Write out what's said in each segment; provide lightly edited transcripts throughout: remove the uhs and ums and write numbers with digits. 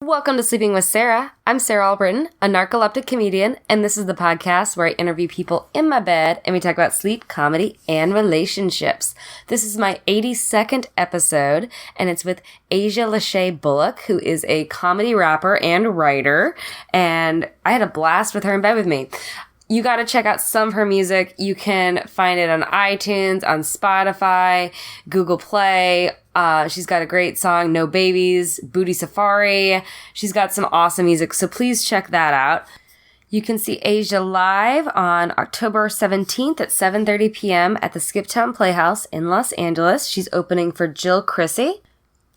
Welcome to Sleeping with Sarah. I'm Sarah Albritton, a narcoleptic comedian, and this is the podcast where I interview people in my bed and we talk about sleep, comedy, and relationships. This is my 82nd episode, and it's with Aasia Lashay Bullock, who is a comedy rapper and writer, and I had a blast with her in bed with me. You got to check out some of her music. You can find it on iTunes, on Spotify, Google Play. She's got a great song, No Babies, Booty Safari. She's got some awesome music, so please check that out. You can see Aasia live on October 17th at 7:30 p.m. at the Skiptown Playhouse in Los Angeles. She's opening for Jill Chrissy.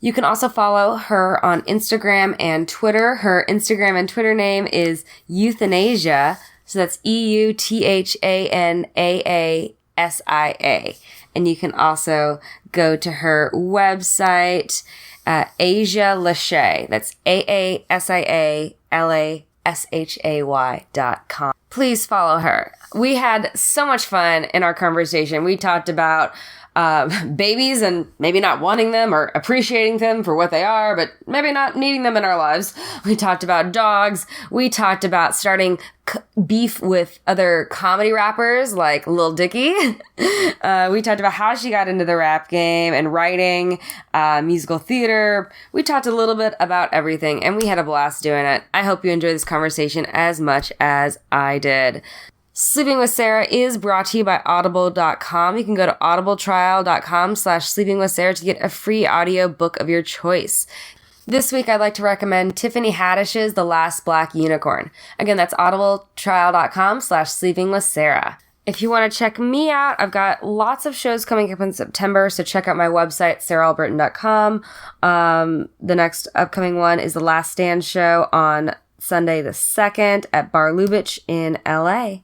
You can also follow her on Instagram and Twitter. Her Instagram and Twitter name is Euthanasia. So that's EUTHANAASIA. And you can also go to her website, Aasia Lashay. That's AASIALASHAY.com. Please follow her. We had so much fun in our conversation. We talked about babies and maybe not wanting them or appreciating them for what they are, but maybe not needing them in our lives. We talked about dogs. We talked about starting beef with other comedy rappers like Lil Dicky. We talked about how she got into the rap game and writing, musical theater. We talked a little bit about everything, and we had a blast doing it. I hope you enjoyed this conversation as much as I did. Sleeping with Sarah is brought to you by Audible.com. You can go to audibletrial.com/sleepingwithsarah to get a free audio book of your choice. This week, I'd like to recommend Tiffany Haddish's The Last Black Unicorn. Again, that's audibletrial.com/sleepingwithsarah. If you want to check me out, I've got lots of shows coming up in September, so check out my website, sarahalbritton.com. The next upcoming one is The Last Stand show on Sunday the 2nd at Bar Lubitsch in LA.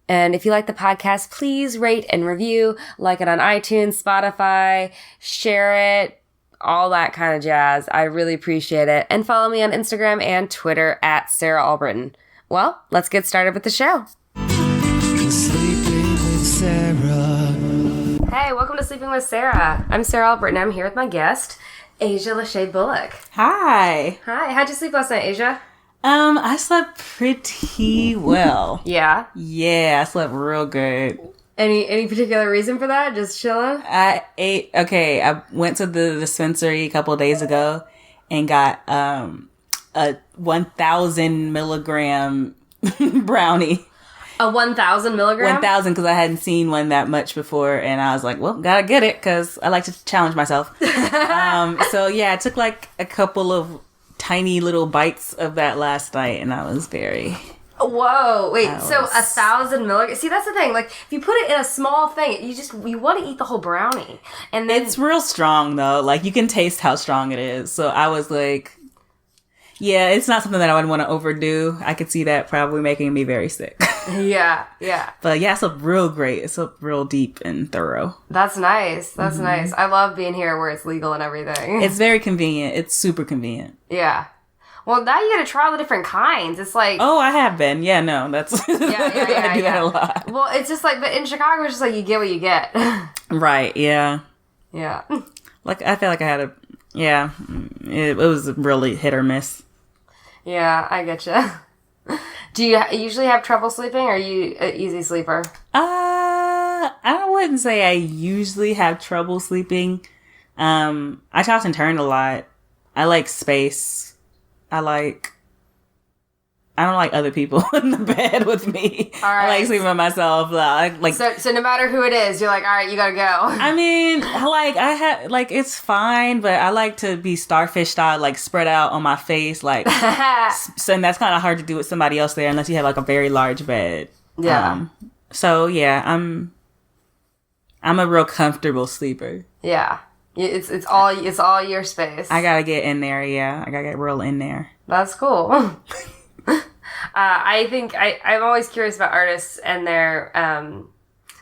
And if you like the podcast, please rate and review, like it on iTunes, Spotify, share it, all that kind of jazz. I really appreciate it. And follow me on Instagram and Twitter at Sarah Albritton. Well, let's get started with the show. Sleeping with Sarah. Hey, welcome to Sleeping with Sarah. I'm Sarah Albritton. I'm here with my guest, Aasia Lashay Bullock. Hi. Hi. How'd you sleep last night, Aasia? I slept pretty well. Yeah? Yeah, I slept real good. Any particular reason for that? Just chilling? I went to the dispensary a couple of days ago and got a 1,000 milligram brownie. A 1,000 milligram? 1,000 because I hadn't seen one that much before, and I was like, well, gotta get it because I like to challenge myself. So yeah, I took like a couple of tiny little bites of that last night, and I was very... Whoa, wait, so 1,000 milligrams? See, that's the thing. Like, if you put it in a small thing, you want to eat the whole brownie. And then... It's real strong, though. Like, you can taste how strong it is. So I was like, yeah, it's not something that I would want to overdo. I could see that probably making me very sick. Yeah. But yeah, it's real great. It's real deep and thorough. That's nice. That's nice. I love being here where it's legal and everything. It's very convenient. It's super convenient. Yeah. Well, now you gotta try all the different kinds. It's like... Oh, I have been. Yeah, no, that's... Yeah. I do that a lot. Well, it's just like... But in Chicago, it's just like you get what you get. Right, yeah. Yeah. Like, I feel like I had a... Yeah. It was really hit or miss. Yeah, I getcha. Do you usually have trouble sleeping, or are you an easy sleeper? I wouldn't say I usually have trouble sleeping. I toss and turn a lot. I like space. I don't like other people in the bed with me. All right. I like sleeping by myself. So no matter who it is, you're like, all right, you gotta go. I mean, it's fine, but I like to be starfish style, like spread out on my face, like. So and that's kind of hard to do with somebody else there unless you have like a very large bed. Yeah. So yeah, I'm a real comfortable sleeper. Yeah. It's all your space. I gotta get in there, yeah. I gotta get real in there. That's cool. I think I'm always curious about artists and their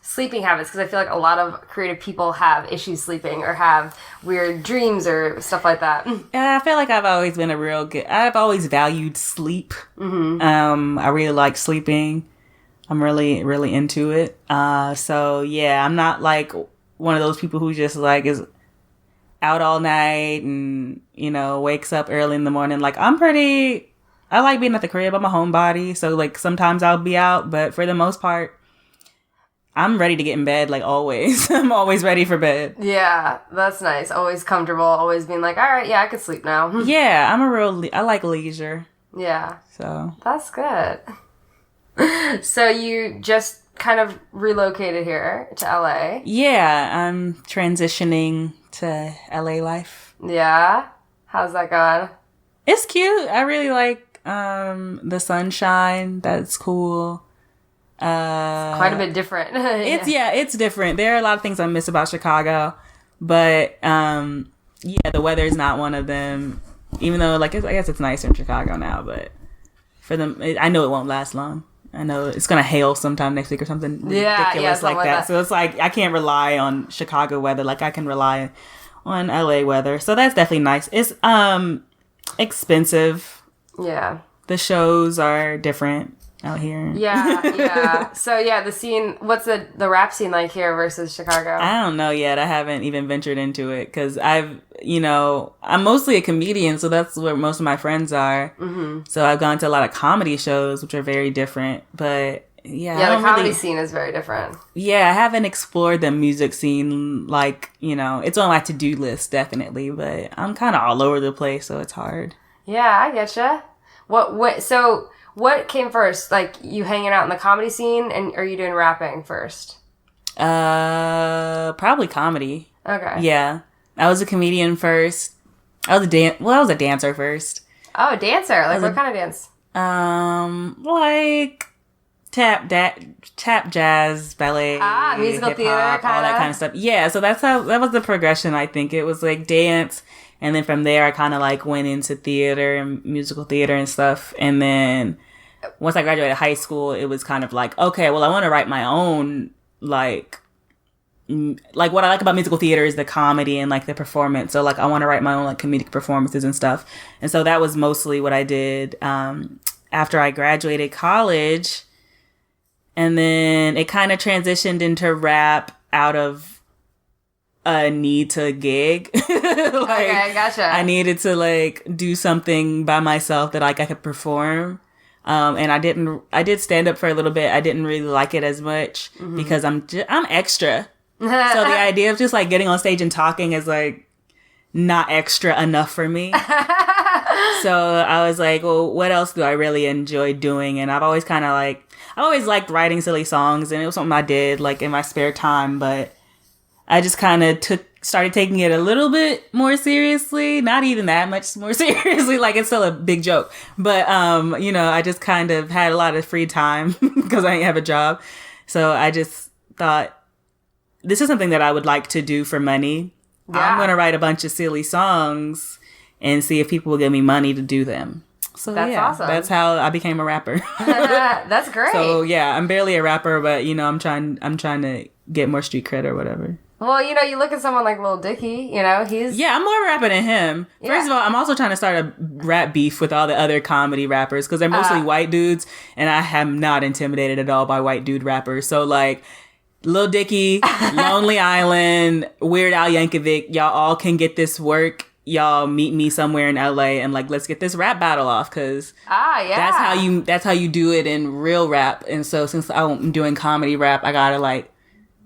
sleeping habits, because I feel like a lot of creative people have issues sleeping or have weird dreams or stuff like that. Yeah, I feel like I've always been I've always valued sleep. Mm-hmm. I really like sleeping. I'm really, really into it. So yeah, I'm not like one of those people who just like out all night and, wakes up early in the morning. Like, I like being at the crib. I'm a homebody. So, like, sometimes I'll be out. But for the most part, I'm ready to get in bed, like, always. I'm always ready for bed. Yeah, that's nice. Always comfortable. Always being like, all right, yeah, I could sleep now. Yeah, I like leisure. Yeah. So. That's good. So you just kind of relocated here to LA. Yeah, I'm transitioning to LA life. Yeah? How's that going? It's cute. I really like the sunshine. That's cool. It's quite a bit different. It's different. There are a lot of things I miss about Chicago, but the weather is not one of them. Even though, like, I guess it's nicer in Chicago now, but for them, I know it won't last long. I know it's gonna hail sometime next week or something ridiculous like that. So it's like I can't rely on Chicago weather like I can rely on LA weather. So that's definitely nice. It's expensive. Yeah. The shows are different out here. Yeah. So the scene, what's the rap scene like here versus Chicago? I don't know yet. I haven't even ventured into it because I'm mostly a comedian, so that's where most of my friends are. Mm-hmm. So I've gone to a lot of comedy shows, which are very different. But the comedy scene is very different. Yeah, I haven't explored the music scene. Like, it's on my to-do list, definitely. But I'm kind of all over the place, so it's hard. Yeah, I getcha. What came first? Like, you hanging out in the comedy scene, and are you doing rapping first? Probably comedy. Okay. Yeah. I was a comedian first. I was a dancer first. Oh, a dancer. Like, what kind of dance? Like tap jazz, ballet. Musical theater, all that kind of stuff. Yeah, so that was the progression, I think. It was like dance. And then from there, I kind of like went into theater and musical theater and stuff. And then once I graduated high school, it was kind of like, okay, well, I want to write my own, like what I like about musical theater is the comedy and like the performance. So like I want to write my own like comedic performances and stuff. And so that was mostly what I did after I graduated college. And then it kind of transitioned into rap out of a need to gig. Okay, gotcha. I needed to like do something by myself that like I could perform. And I did stand up for a little bit. I didn't really like it as much because I'm extra. So the idea of just like getting on stage and talking is like not extra enough for me. So I was like, well, what else do I really enjoy doing? And I've always liked writing silly songs, and it was something I did like in my spare time, but I just kind of started taking it a little bit more seriously. Not even that much more seriously. Like, it's still a big joke. But, I just kind of had a lot of free time because I didn't have a job. So I just thought, this is something that I would like to do for money. Yeah. I'm going to write a bunch of silly songs and see if people will give me money to do them. So that's awesome. That's how I became a rapper. That's great. So yeah, I'm barely a rapper, but I'm trying to get more street cred or whatever. Well, you look at someone like Lil Dicky, he's... Yeah, I'm more of a rapper than him. Yeah. First of all, I'm also trying to start a rap beef with all the other comedy rappers because they're mostly white dudes, and I am not intimidated at all by white dude rappers. So, like, Lil Dicky, Lonely Island, Weird Al Yankovic, y'all all can get this work. Y'all meet me somewhere in LA and, like, let's get this rap battle off because that's how you do it in real rap. And so since I'm doing comedy rap, I gotta, like,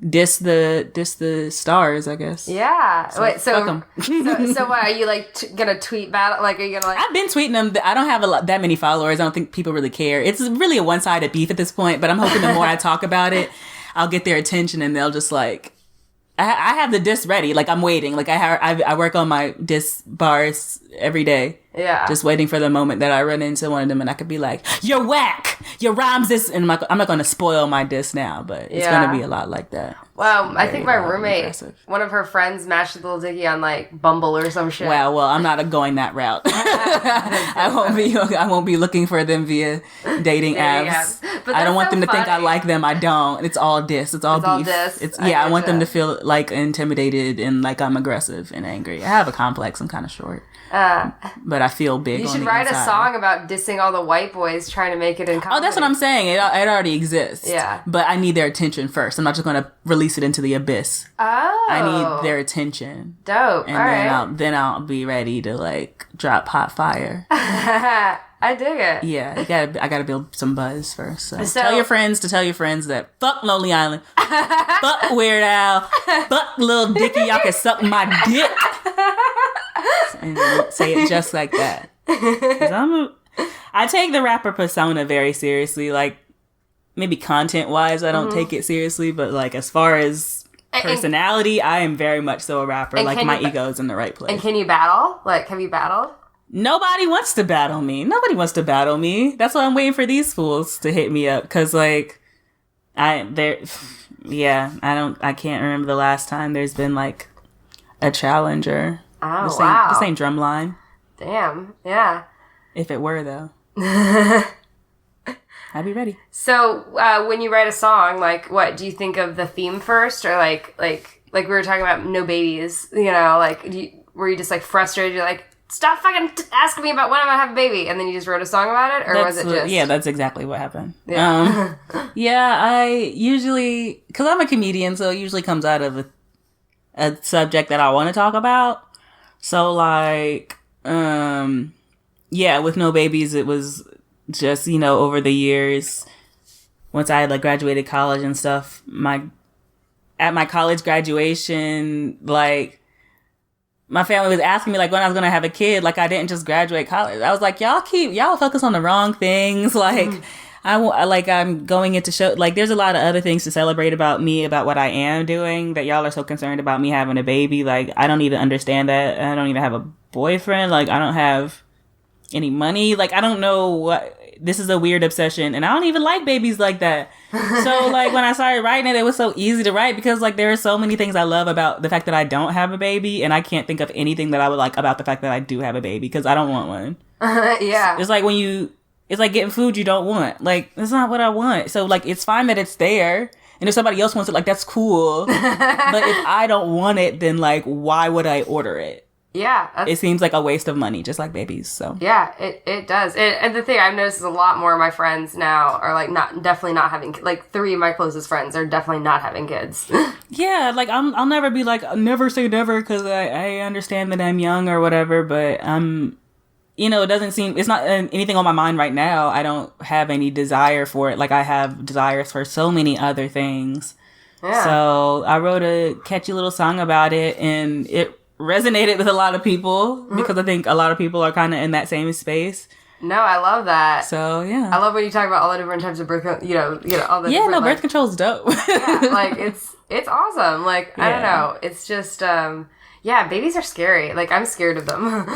diss the stars, I guess. Yeah. So, wait, fuck 'em. so what, are you like gonna tweet battle? Like, are you gonna like? I've been tweeting them. I don't have that many followers. I don't think people really care. It's really a one-sided beef at this point. But I'm hoping the more I talk about it, I'll get their attention and they'll just like. I have the diss ready. Like, I'm waiting. Like, I work on my diss bars every day. Yeah. Just waiting for the moment that I run into one of them and I could be like, you're whack! Your rhymes this... And I'm not going to spoil my diss now, but it's going to be a lot like that. Wow, I think my roommate, one of her friends matched Lil Dicky on, like, Bumble or some shit. Wow, well, I'm not going that route. I won't be looking for them via dating apps. I don't want them to think I like them. I don't. It's all diss. It's all beef. Diss. I want them to feel, like, intimidated and, like, I'm aggressive and angry. I have a complex. I'm kind of short. But I feel big. You on should the write inside. a song about dissing all the white boys trying to make it in comedy. Oh, that's what I'm saying. It already exists. Yeah. But I need their attention first. I'm not just going to release it into the abyss. Oh. I need their attention. Dope. And all then right. then I'll be ready to like drop hot fire. I dig it. Yeah, I gotta build some buzz first. So So- tell your friends that fuck Lonely Island, fuck Weird Al, fuck Lil Dicky. Y'all can suck my dick, and say it just like that. 'Cause I take the rapper persona very seriously. Like maybe content wise, I don't take it seriously, but like as far as personality, I am very much so a rapper. Like my ego's in the right place. And can you battle? Like, have you battled? Nobody wants to battle me. That's why I'm waiting for these fools to hit me up. Cause like, I can't remember the last time there's been like a challenger. Oh, wow. This ain't Drumline. Damn. Yeah. If it were though. I'd be ready. So, when you write a song, like, what, do you think of the theme first? Or like we were talking about no babies, you know, like, were you just like frustrated? You're like, stop fucking asking me about when I'm gonna have a baby, and then you just wrote a song about it, or was it just? Yeah, that's exactly what happened. Yeah, yeah. I usually, because I'm a comedian, so it usually comes out of a subject that I want to talk about. So like, yeah, with no babies, it was just, you know, over the years, once I had like graduated college and stuff, at my college graduation, like, my family was asking me like when I was going to have a kid. Like I didn't just graduate college. I was like, y'all focus on the wrong things. Like I'm going into show, like there's a lot of other things to celebrate about me, about what I am doing, that y'all are so concerned about me having a baby. Like I don't even understand that. I don't even have a boyfriend. Like I don't have any money. Like I don't know what, this is a weird obsession, and I don't even like babies like that. So like when I started writing it was so easy to write because like there are so many things I love about the fact that I don't have a baby, and I can't think of anything that I would like about the fact that I do have a baby because I don't want one. Yeah. It's like it's like getting food you don't want. Like that's not what I want. So like it's fine that it's there, and if somebody else wants it, like that's cool. But if I don't want it, then like why would I order it? Yeah. It seems like a waste of money, just like babies. So yeah, it does. And the thing I've noticed is a lot more of my friends now are like definitely not having, like 3 of my closest friends are definitely not having kids. Yeah, like I'll never be like, never say never, because I understand that I'm young or whatever, but you know, it's not anything on my mind right now. I don't have any desire for it. Like I have desires for so many other things. Yeah. So I wrote a catchy little song about it, and it resonated with a lot of people because I think a lot of people are kind of in that same space. No, I love that. So yeah, I love when you talk about all the different types of birth, all the different, birth control's dope. Yeah, like it's awesome. Like I don't know, it's just yeah, babies are scary. Like I'm scared of them.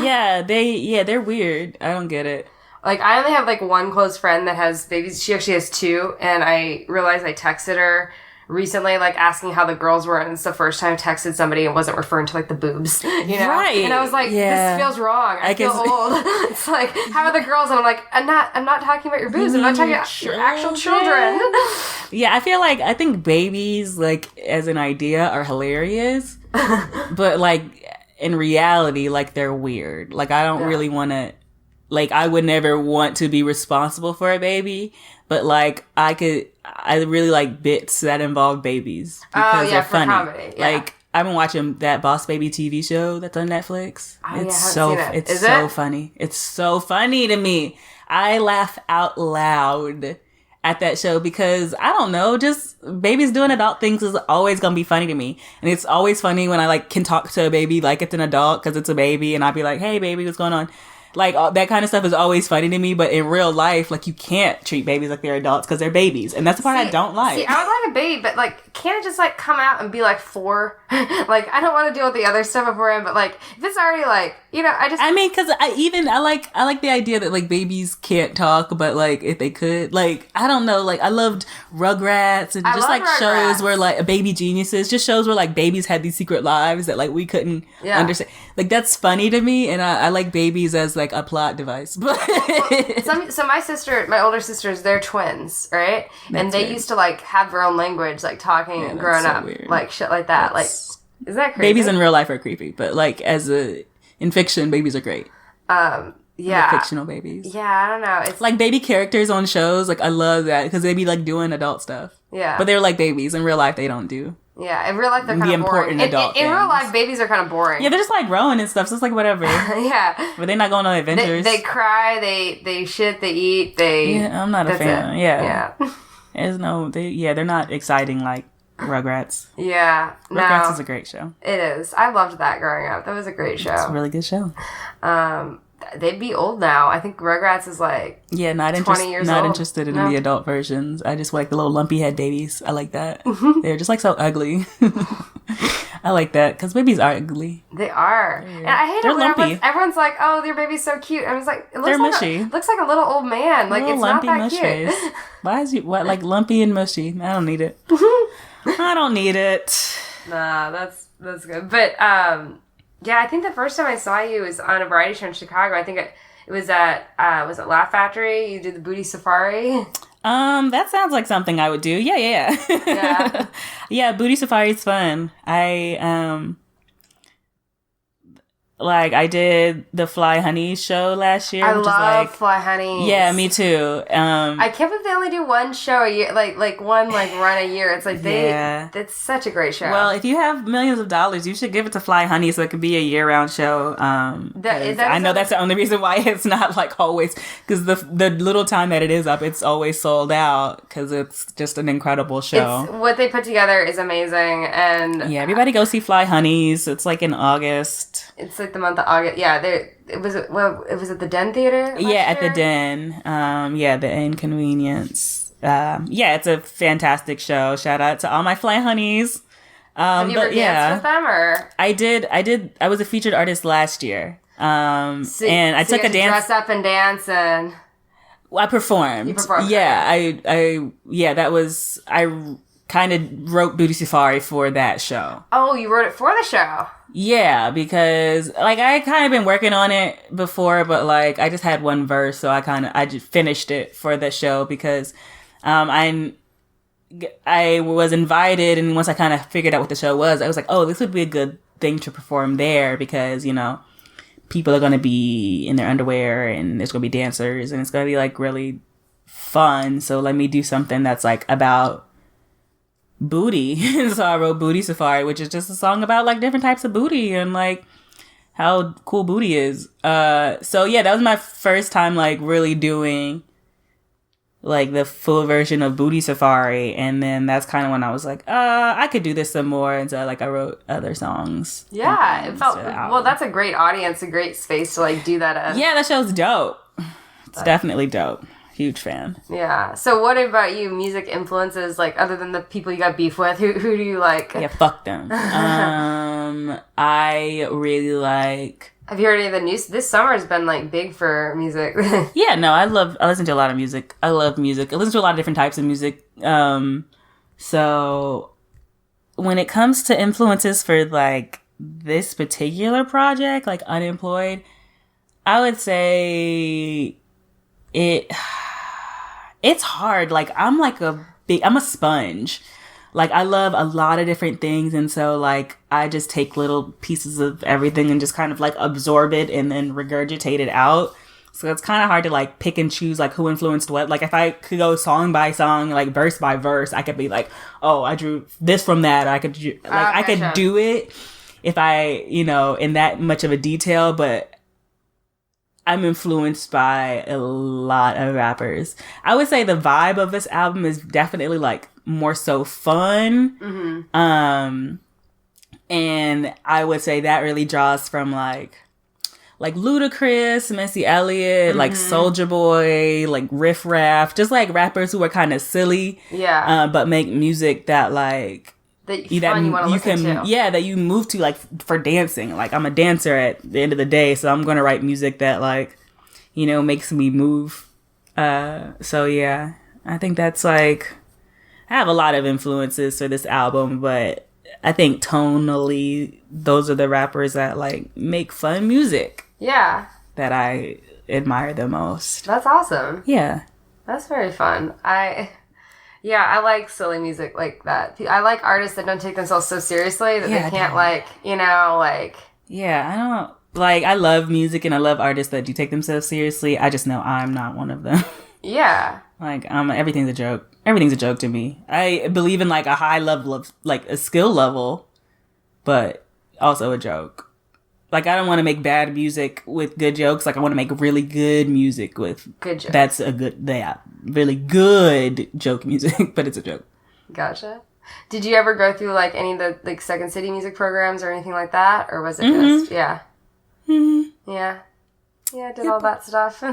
they're weird. I don't get it. Like I only have like one close friend that has babies. She actually has 2, and I realized I texted her recently, like asking how the girls were, and it's the first time I texted somebody and wasn't referring to like the boobs, you know? Right. And I was like, this feels wrong. I feel old. It's like, how are the girls? And I'm like, I'm not talking about your boobs. I'm not talking about your actual children. Yeah, I think babies, like, as an idea are hilarious, but like in reality, like they're weird. Like I don't really want to, like I would never want to be responsible for a baby, but like I really like bits that involve babies because they're funny. Comedy, yeah. Like I've been watching that Boss Baby TV show that's on Netflix. It's so funny. It's so funny to me. I laugh out loud at that show because I don't know, just babies doing adult things is always gonna be funny to me, and it's always funny when I like can talk to a baby like it's an adult because it's a baby, and I'll be like, "Hey, baby, what's going on?" Like, that kind of stuff is always funny to me, but in real life, like, you can't treat babies like they're adults because they're babies. And that's the part I don't like. See, I would like a baby, but, like, can't it just, like, come out and be, like, 4? Like, I don't want to deal with the other stuff beforehand, but, like, if it's already, like, you know, I mean, because I like the idea that, like, babies can't talk, but, like, if they could, like, I don't know, like, I loved Rugrats and just, like, shows where, like, Baby Geniuses, just shows where, like, babies had these secret lives that, like, we couldn't understand. Like, that's funny to me, and I like babies as, like, a plot device. But so my older sisters, they're twins, right? And they used to like have their own language, like talking growing up, weird. Like shit like that. Like, is that crazy? Babies in real life are creepy, but like in fiction, babies are great. Yeah. The fictional babies. Yeah, I don't know. It's like baby characters on shows. Like I love that because they be like doing adult stuff. Yeah. But they're like babies. In real life, they don't do. Yeah, in real life, they're kind of boring. In real life, babies are kind of boring. Yeah, they're just like growing and stuff, so it's like whatever. Yeah. But they're not going on adventures. They cry, they shit, they eat, they... Yeah, I'm not a fan. It. Yeah. There's no... they're not exciting like Rugrats. Yeah. Rugrats is a great show. It is. I loved that growing up. That was a great show. It's a really good show. They'd be old now. I think Rugrats is like 20 years not old. interested in the adult versions. I just like the little lumpy head babies. I like that. They're just like so ugly. I like that because babies are ugly. They are. Yeah. And I hate it when everyone's like, "Oh, your baby's so cute." And I was like, "It looks mushy. Looks like a little old man. Like it's not that cute." Face. Why is like lumpy and mushy? I don't need it. I don't need it. Nah, that's good. But yeah, I think the first time I saw you was on a variety show in Chicago. I think it was at was it Laugh Factory? You did the booty safari. That sounds like something I would do. Yeah. Yeah. Yeah, booty safari is fun. I did the Fly Honey show last year. I love Fly Honey. Yeah, me too. I can't believe they only do one show a year, like one run a year. It's like it's such a great show. Well, if you have millions of dollars, you should give it to Fly Honey so it could be a year-round show. I know that's the only reason why it's not like always, because the little time that it is up, it's always sold out because it's just an incredible show. What they put together is amazing, and yeah, everybody go see Fly Honeys. It's like in August. It's like the month of August. Yeah, it was at the Den Theater. At the Den. The Inconvenience. It's a fantastic show. Shout out to all my Fly Honeys. Have you ever danced with them, or? I did. I was a featured artist last year. And I took a dance. Dress up and dance and. I performed. You performed. Yeah, that was. I kind of wrote Booty Safari for that show. Oh, you wrote it for the show. Yeah, because like I kind of been working on it before, but like I just had one verse, so I just finished it for the show because I was invited, and once I kind of figured out what the show was, I was like, oh, this would be a good thing to perform there because people are going to be in their underwear and there's going to be dancers and it's going to be like really fun. So let me do something that's like about booty. So I wrote Booty Safari, which is just a song about like different types of booty and like how cool booty is. So yeah, that was my first time like really doing like the full version of Booty Safari, and then that's kind of when I was like, I could do this some more, and so like I wrote other songs. Yeah, it felt well. That's a great audience, a great space to like do that. Yeah, that show's dope. It's definitely dope. Huge fan. Yeah. So what about you? Music influences, like other than the people you got beef with, who do you like? Yeah, fuck them. I really like. Have you heard any of the news? This summer has been like big for music. Yeah, no, I listen to a lot of music. I love music. I listen to a lot of different types of music. So when it comes to influences for like this particular project, like Unemployed, I would say it's hard. Like I'm a sponge. Like I love a lot of different things, and so like I just take little pieces of everything and just kind of like absorb it and then regurgitate it out. So it's kind of hard to like pick and choose like who influenced what. Like if I could go song by song, like verse by verse, I could be like, oh, I drew this from that. I could I could do it if I, in that much of a detail, but I'm influenced by a lot of rappers. I would say the vibe of this album is definitely like more so fun. Mm-hmm. And I would say that really draws from like Ludacris, Missy Elliott, like Soulja Boy, like Riff Raff, just like rappers who are kind of silly, but make music that like that you want to listen to. Yeah, that you move to like for dancing. Like I'm a dancer at the end of the day, so I'm gonna write music that like makes me move. So yeah, I think that's like I have a lot of influences for this album, but I think tonally, those are the rappers that like make fun music. Yeah. That I admire the most. That's awesome. Yeah. That's very fun. I like silly music like that. I like artists that don't take themselves so seriously that they can't like. Yeah, like, I love music and I love artists that do take themselves seriously. I just know I'm not one of them. Yeah. Like, everything's a joke. Everything's a joke to me. I believe in, like, a high level of, like, a skill level, but also a joke. Like, I don't want to make bad music with good jokes. Like, I want to make really good music with... Good jokes. That's a good... Yeah, really good joke music, but it's a joke. Gotcha. Did you ever go through, like, any of the, like, Second City music programs or anything like that? Or was it just... Yeah. Mm-hmm. Yeah. Yeah, I did all that stuff.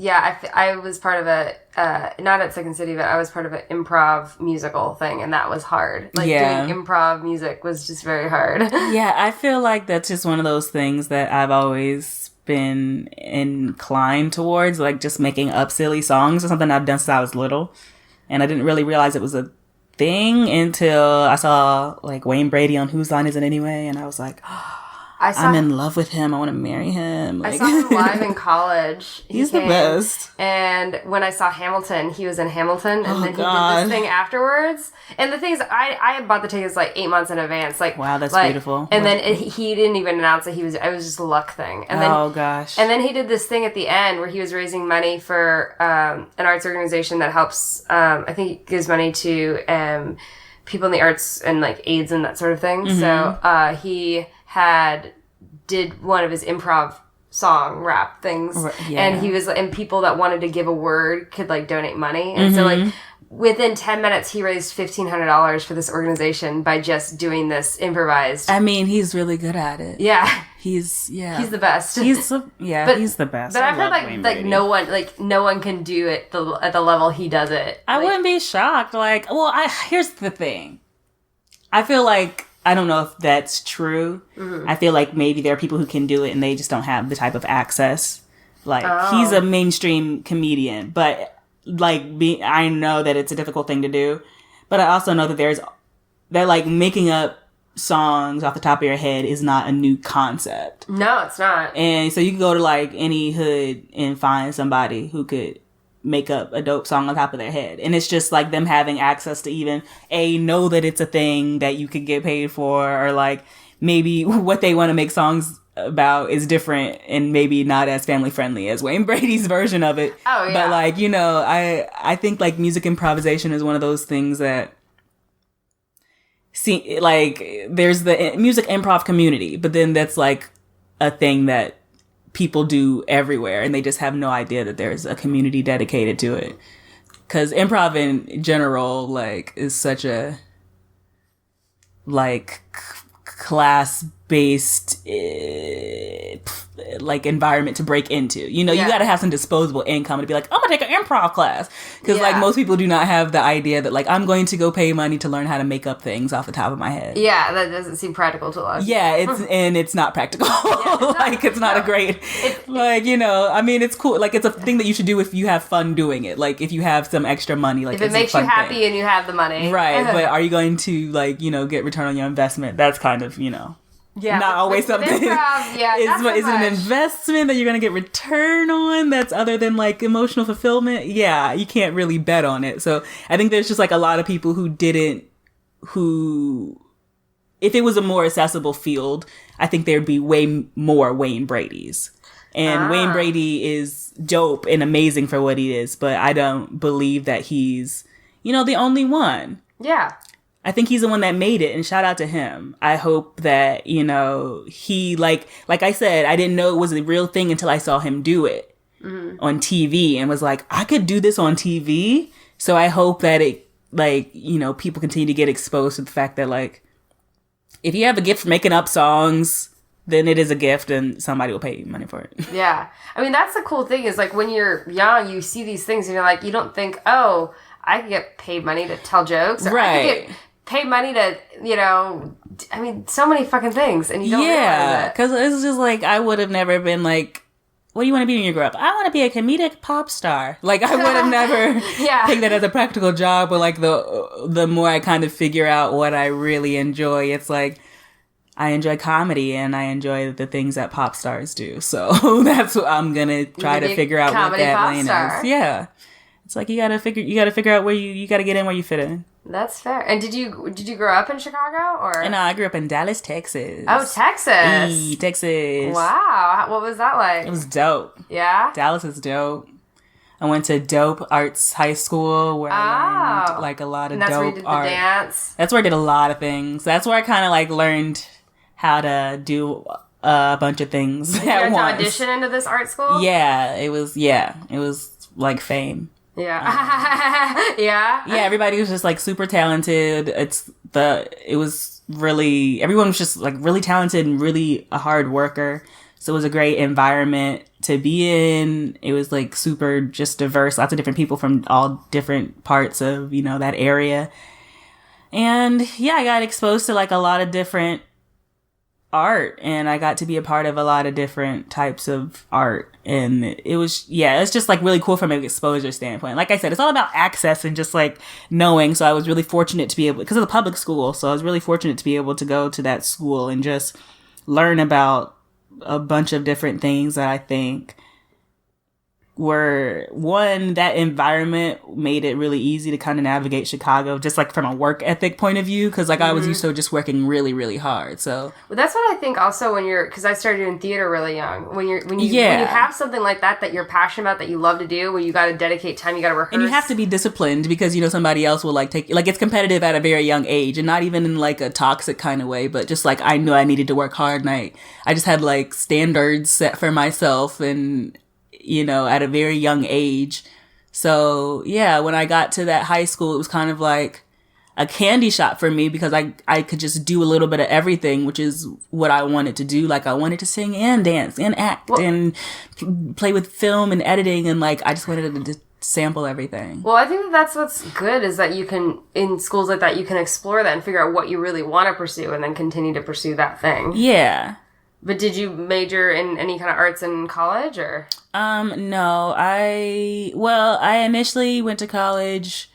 Yeah, I was part of a, not at Second City, but I was part of an improv musical thing, and that was hard. Like, doing improv music was just very hard. Yeah, I feel like that's just one of those things that I've always been inclined towards, like just making up silly songs or something I've done since I was little. And I didn't really realize it was a thing until I saw, like, Wayne Brady on Whose Line Is It Anyway? And I was like... I'm in love with him. I want to marry him. Like, I saw him live in college. He's the best. And when I saw Hamilton, he was in Hamilton, and then he did this thing afterwards. And the thing is, I bought the tickets like 8 months in advance. Like, wow, that's beautiful. And then he didn't even announce that it was just a luck thing. And then, gosh. And then he did this thing at the end where he was raising money for an arts organization that helps. I think he gives money to people in the arts and like AIDS and that sort of thing. Mm-hmm. So he did one of his improv song rap things, and people that wanted to give a word could like donate money, and so like within 10 minutes he raised $1,500 for this organization by just doing this improvised. I mean, he's really good at it. Yeah, he's the best. He's the best. But I've heard like no one can do it at the level he does it. I wouldn't be shocked. Like, well, here's the thing. I feel like, I don't know if that's true. Mm-hmm. I feel like maybe there are people who can do it and they just don't have the type of access. Like, he's a mainstream comedian, but like, I know that it's a difficult thing to do. But I also know that like making up songs off the top of your head is not a new concept. No, it's not. And so you can go to like any hood and find somebody who could make up a dope song on top of their head. And it's just like them having access to even know that it's a thing that you could get paid for, or like maybe what they want to make songs about is different and maybe not as family friendly as Wayne Brady's version of it. Oh yeah. But like, you know, I think like music improvisation is one of those things that like there's the music improv community, but then that's like a thing that people do everywhere, and they just have no idea that there's a community dedicated to it. Because improv in general, like, is such a like class-based like environment to break into. You know, you got to have some disposable income to be like, I'm gonna take an improv class, because like most people do not have the idea that like I'm going to go pay money to learn how to make up things off the top of my head. Yeah, that doesn't seem practical to us. Yeah, it's not practical. Like, it's not a great, like, you know, I mean, it's cool. Like, it's a thing that you should do if you have fun doing it. Like, if you have some extra money, like, if it makes you happy and you have the money, right? But are you going to, like, you know, get return on your investment? That's kind of, you know. Yeah, not always something. Improv, is it an investment that you're going to get return on that's other than like emotional fulfillment? Yeah, you can't really bet on it. So I think there's just like a lot of people who if it was a more accessible field, I think there'd be way more Wayne Bradys. And Wayne Brady is dope and amazing for what he is, but I don't believe that he's, you know, the only one. Yeah. I think he's the one that made it, and shout out to him. I hope that, you know, he, like I said, I didn't know it was a real thing until I saw him do it on TV, and was like, I could do this on TV. So I hope that it, like, you know, people continue to get exposed to the fact that, like, if you have a gift for making up songs, then it is a gift and somebody will pay you money for it. Yeah. I mean, that's the cool thing is, like, when you're young, you see these things and you're like, you don't think, oh, I could get paid money to tell jokes. Or right. I could get paid money to, you know, I mean, so many fucking things, and you don't realize it. Because it's just like, I would have never been like, what do you want to be when you grow up? I want to be a comedic pop star. Like, I would have never taken that as a practical job, but like the more I kind of figure out what I really enjoy, it's like, I enjoy comedy and I enjoy the things that pop stars do. So that's what I'm going to try to figure out what that lane is. Yeah. It's like you gotta figure out where you gotta get in where you fit in. That's fair. And did you grow up in Chicago or? No, I grew up in Dallas, Texas. Oh, Texas. Texas. Wow. What was that like? It was dope. Yeah? Dallas is dope. I went to Dope Arts High School where I learned like a lot of dope art. That's where you did the dance? That's where I did a lot of things. That's where I kind of like learned how to do a bunch of things at once. Did you have to audition into this art school? Yeah, it was like fame. Yeah. Yeah. Yeah, everybody was just like super talented. Everyone was just like really talented and really a hard worker. So it was a great environment to be in. It was like super just diverse, lots of different people from all different parts of, that area. And yeah, I got exposed to like a lot of different art, and I got to be a part of a lot of different types of art. And it's just like really cool from an exposure standpoint. Like I said, it's all about access and just like knowing. So I was really fortunate to be able, because of the public school. So I was really fortunate to be able to go to that school and just learn about a bunch of different things that I think were, one, that environment made it really easy to kind of navigate Chicago, just like from a work ethic point of view, because like I was used to just working really, really hard. So that's what I think also when because I started doing theater really young. When you have something like that you're passionate about, that you love to do, where you got to dedicate time, you got to rehearse, and you have to be disciplined because somebody else will like take, like, it's competitive at a very young age, and not even in like a toxic kind of way, but just like I knew I needed to work hard, and I just had like standards set for myself, and at a very young age. So yeah, when I got to that high school, it was kind of like a candy shop for me because I could just do a little bit of everything, which is what I wanted to do. Like I wanted to sing and dance and act and play with film and editing, and like I just wanted to sample everything. Well, I think that's what's good, is that you can, in schools like that, you can explore that and figure out what you really want to pursue and then continue to pursue that thing. Yeah. But did you major in any kind of arts in college, or? No. I initially went to college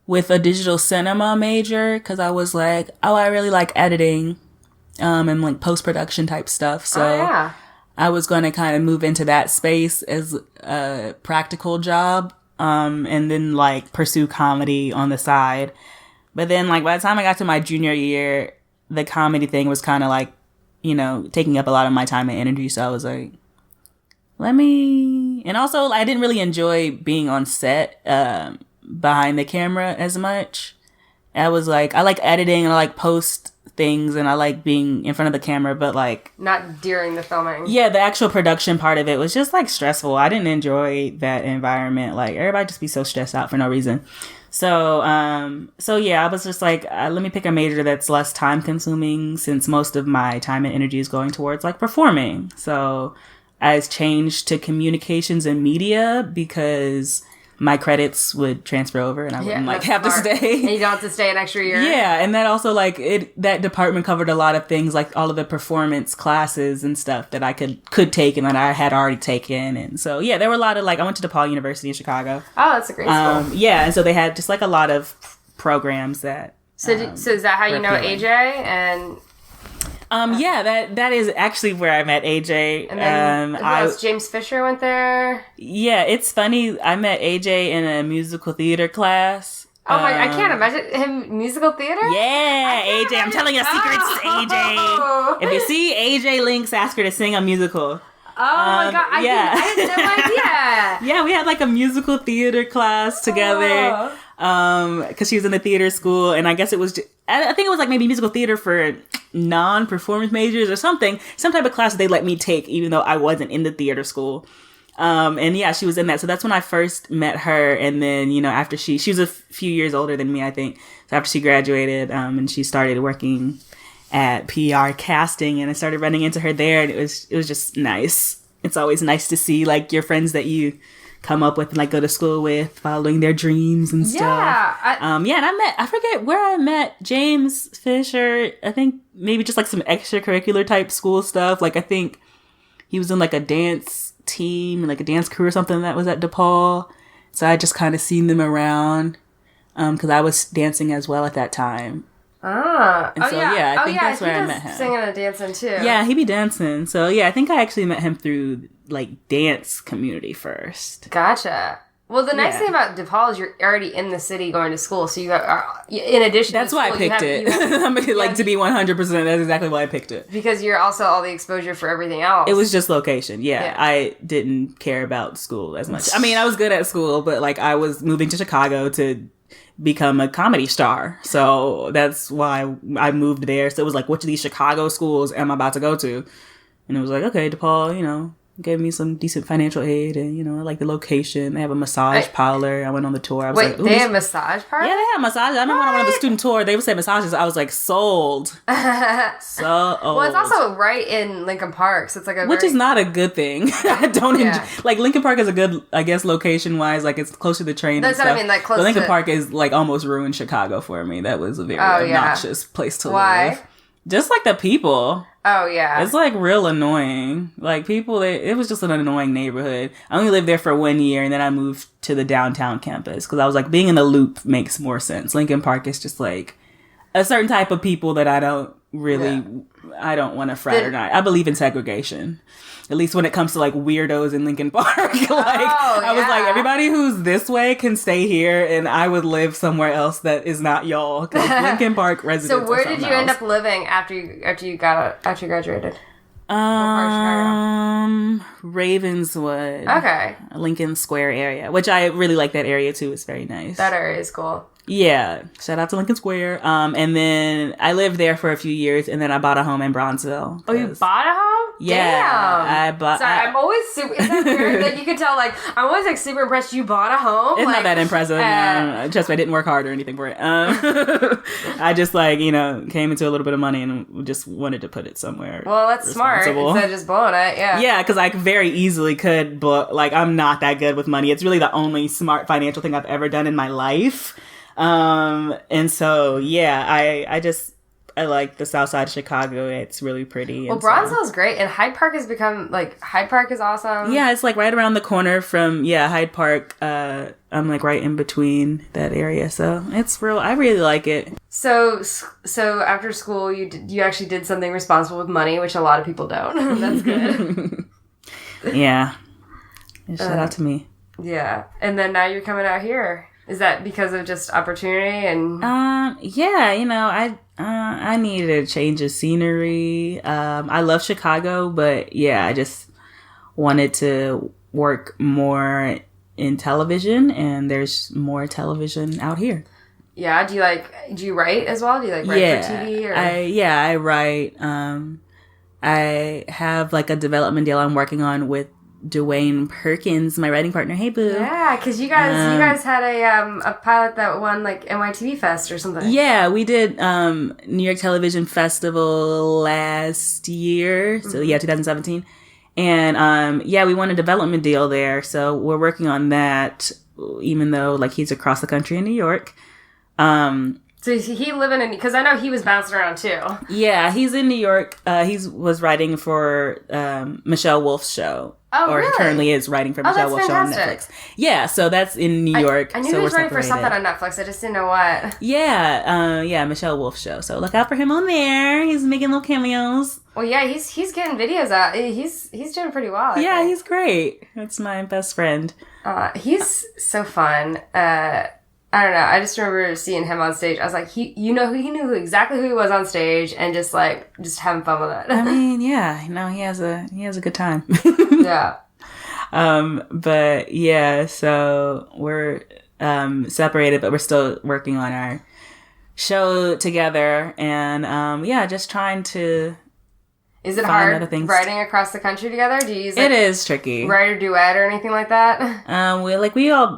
with a digital cinema major because I was like, I really like editing, and like post-production type stuff. So I was going to kind of move into that space as a practical job, and then like pursue comedy on the side. But then like by the time I got to my junior year, the comedy thing was kind of like, taking up a lot of my time and energy. So I was like, and also I didn't really enjoy being on set, behind the camera as much. I was like, I like editing and I like post things and I like being in front of the camera, but like not during the filming. Yeah, the actual production part of it was just like stressful. I didn't enjoy that environment. Like everybody just be so stressed out for no reason. So yeah, I was just like, let me pick a major that's less time consuming, since most of my time and energy is going towards like performing. So I changed to communications and media because my credits would transfer over and I wouldn't have to stay. And you don't have to stay an extra year. Yeah, and that also like that department covered a lot of things, like all of the performance classes and stuff that I could take and that I had already taken. And so yeah, there were a lot of like, I went to DePaul University in Chicago. Oh, that's a great school. Yeah, and so they had just like a lot of programs that. So is that how you know AJ and? Yeah, that is actually where I met AJ. And then James Fisher went there. Yeah, it's funny. I met AJ in a musical theater class. Oh my! I can't imagine him musical theater. Yeah, AJ. I'm telling you secrets, AJ. If you see AJ Links, ask her to sing a musical. Oh my god! I had no idea. Yeah, we had like a musical theater class together. Because she was in the theater school, and I guess it was. I think it was like maybe musical theater for non-performance majors or something. Some type of class they let me take, even though I wasn't in the theater school. And yeah, she was in that. So that's when I first met her. And then, after she was a few years older than me, I think. So after she graduated, and she started working at PR casting, and I started running into her there, and it was just nice. It's always nice to see like your friends that you come up with and like go to school with, following their dreams and stuff. Yeah. And I forget where I met James Fisher. I think maybe just like some extracurricular type school stuff. Like I think he was in like a dance team, like a dance crew or something that was at DePaul. So I just kind of seen them around, because I was dancing as well at that time. I think that's where I met him. Singing and dancing too. Yeah, he be dancing. So yeah, I think I actually met him through like dance community first. Gotcha. Well, the nice thing about DePaul is you're already in the city going to school, so you got, in addition that's to why school, I picked it. To be 100%, that's exactly why I picked it. Because you're also all the exposure for everything else. It was just location. Yeah. I didn't care about school as much. I mean, I was good at school, but like I was moving to Chicago to become a comedy star. So that's why I moved there. So it was like, which of these Chicago schools am I about to go to? And it was like, okay, DePaul, gave me some decent financial aid, and I like the location. They have a massage parlor. I went on the tour. I was like, they have massage parlor? Yeah, they have massages. I remember when I went on the student tour, they would say massages. I was like, sold. So old. Well, it's also right in Lincoln Park, so it's like which is not a good thing. I don't enjoy, like Lincoln Park is a good, I guess, location wise. Like it's close to the train. That's and what stuff. I mean. Like close. But Lincoln to... Park is like almost ruined Chicago for me. That was a very obnoxious place to live. Just like the people. Oh, yeah. It's, like, real annoying. Like, people, it was just an annoying neighborhood. I only lived there for 1 year, and then I moved to the downtown campus. Because I was like, being in the Loop makes more sense. Lincoln Park is just, like, a certain type of people that I don't really, I don't want to fraternize. I believe in segregation. At least when it comes to, like, weirdos in Lincoln Park. I was like, everybody who's this way can stay here, and I would live somewhere else that is not y'all. Because Lincoln Park residents. So where did you end up living after you graduated? Ravenswood. Okay. Lincoln Square area, which I really like that area too. It's very nice. That area is cool. Yeah. Shout out to Lincoln Square. And then I lived there for a few years, and then I bought a home in Bronzeville. Oh, you bought a home? Yeah. Damn. I'm always super, is that weird? Like you can tell, like, I'm always like super impressed you bought a home. It's not that impressive. Trust me, I didn't work hard or anything for it. I just came into a little bit of money and just wanted to put it somewhere. Well, that's smart instead of just blowing it. Yeah. Yeah, because I very easily could, but like I'm not that good with money. It's really the only smart financial thing I've ever done in my life. And so yeah, I like the south side of Chicago. It's really pretty. Well, Bronzeville's great, and Hyde Park has become, like, Hyde Park is awesome. Yeah, it's, like, right around the corner from, Hyde Park. I'm, like, right in between that area, so it's real. I really like it. So after school, you actually did something responsible with money, which a lot of people don't. That's good. Yeah. Shout out to me. Yeah. And then now you're coming out here. Is that because of just opportunity and... I needed a change of scenery. I love Chicago, but yeah, I just wanted to work more in television, and there's more television out here. Yeah, do you write as well? Do you write for TV? Or? I write. I have like a development deal I'm working on with Dwayne Perkins, my writing partner. Hey, boo. Yeah, because you guys had a pilot that won like NYTV Fest or something. Yeah, we did New York Television Festival last year. So 2017. And we won a development deal there. So we're working on that, even though like he's across the country in New York. So is he living in... Because I know he was bouncing around, too. Yeah, he's in New York. He was writing for Michelle Wolf's show. Oh, really? Or currently is writing for Michelle Wolf's show on Netflix. Yeah, so that's in New York. I knew he was writing for something on Netflix. I just didn't know what. Yeah, Michelle Wolf's show. So look out for him on there. He's making little cameos. Well, yeah, he's getting videos out. He's doing pretty well. I think. He's great. That's my best friend. He's so fun. I don't know. I just remember seeing him on stage. I was like, he knew exactly who he was on stage, and just having fun with it. I mean, yeah, he has a good time. Yeah. But yeah, so we're separated, but we're still working on our show together, and just trying to. Is it hard writing across the country together? Do you use it is tricky. Write or duet or anything like that?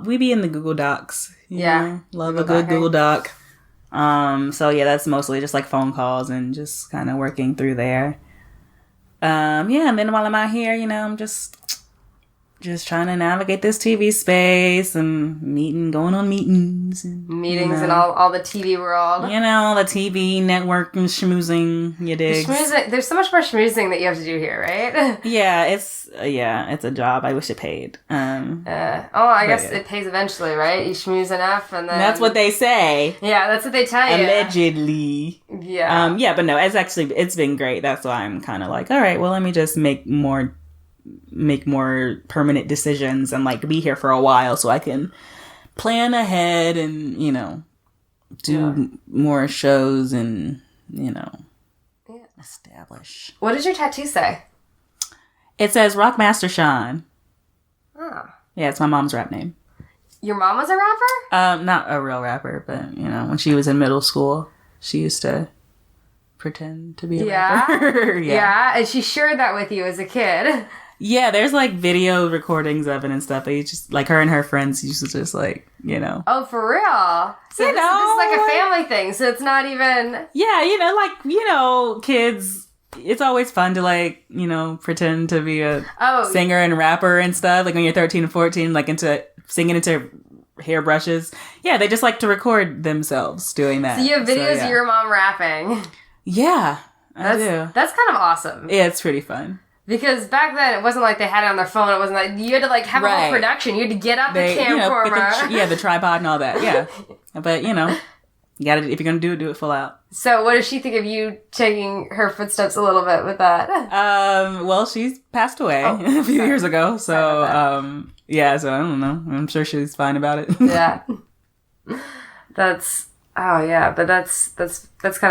We be in the Google Docs. Love a good Google Doc. So yeah, that's mostly just like phone calls and just kind of working through there. And then while I'm out here, I'm just trying to navigate this TV space and going on meetings. Meetings and all the TV world. The TV network and schmoozing, you dig. There's so much more schmoozing that you have to do here, right? Yeah, it's a job. I wish it paid. I guess it pays eventually, right? You schmooze enough and then... That's what they say. Yeah, that's what they tell you. Allegedly. Yeah. But no, it's been great. That's why I'm kind of like, all right, well, let me just make more make more permanent decisions and like be here for a while so I can plan ahead and, you know, do more shows and, you know, establish. What does your tattoo say? It says Rockmaster Sean. Oh. Yeah, it's my mom's rap name. Your mom was a rapper? Not a real rapper, but, you know, when she was in middle school, she used to pretend to be a rapper. Yeah, and she shared that with you as a kid. Yeah, there's, like, video recordings of it and stuff. They just, like, her and her friends used to just, like, you know. Oh, for real? So this is like a family thing, so it's not even... Yeah, you know, like, you know, kids... It's always fun to, like, you know, pretend to be a singer and rapper and stuff. Like, when you're 13 and 14, like, into singing into hairbrushes. Yeah, they just like to record themselves doing that. So you have videos of your mom rapping. Yeah, I do. That's kind of awesome. Yeah, it's pretty fun. Because back then, it wasn't like they had it on their phone. It wasn't like... You had to, like, have a whole production. You had to get out the camcorder. You know, the tripod and all that, yeah. But, you know, you gotta, if you're gonna do it full out. So what does she think of you taking her footsteps a little bit with that? Well, she's passed away a few years ago. So, yeah, so I don't know. I'm sure she's fine about it. Yeah. That's kind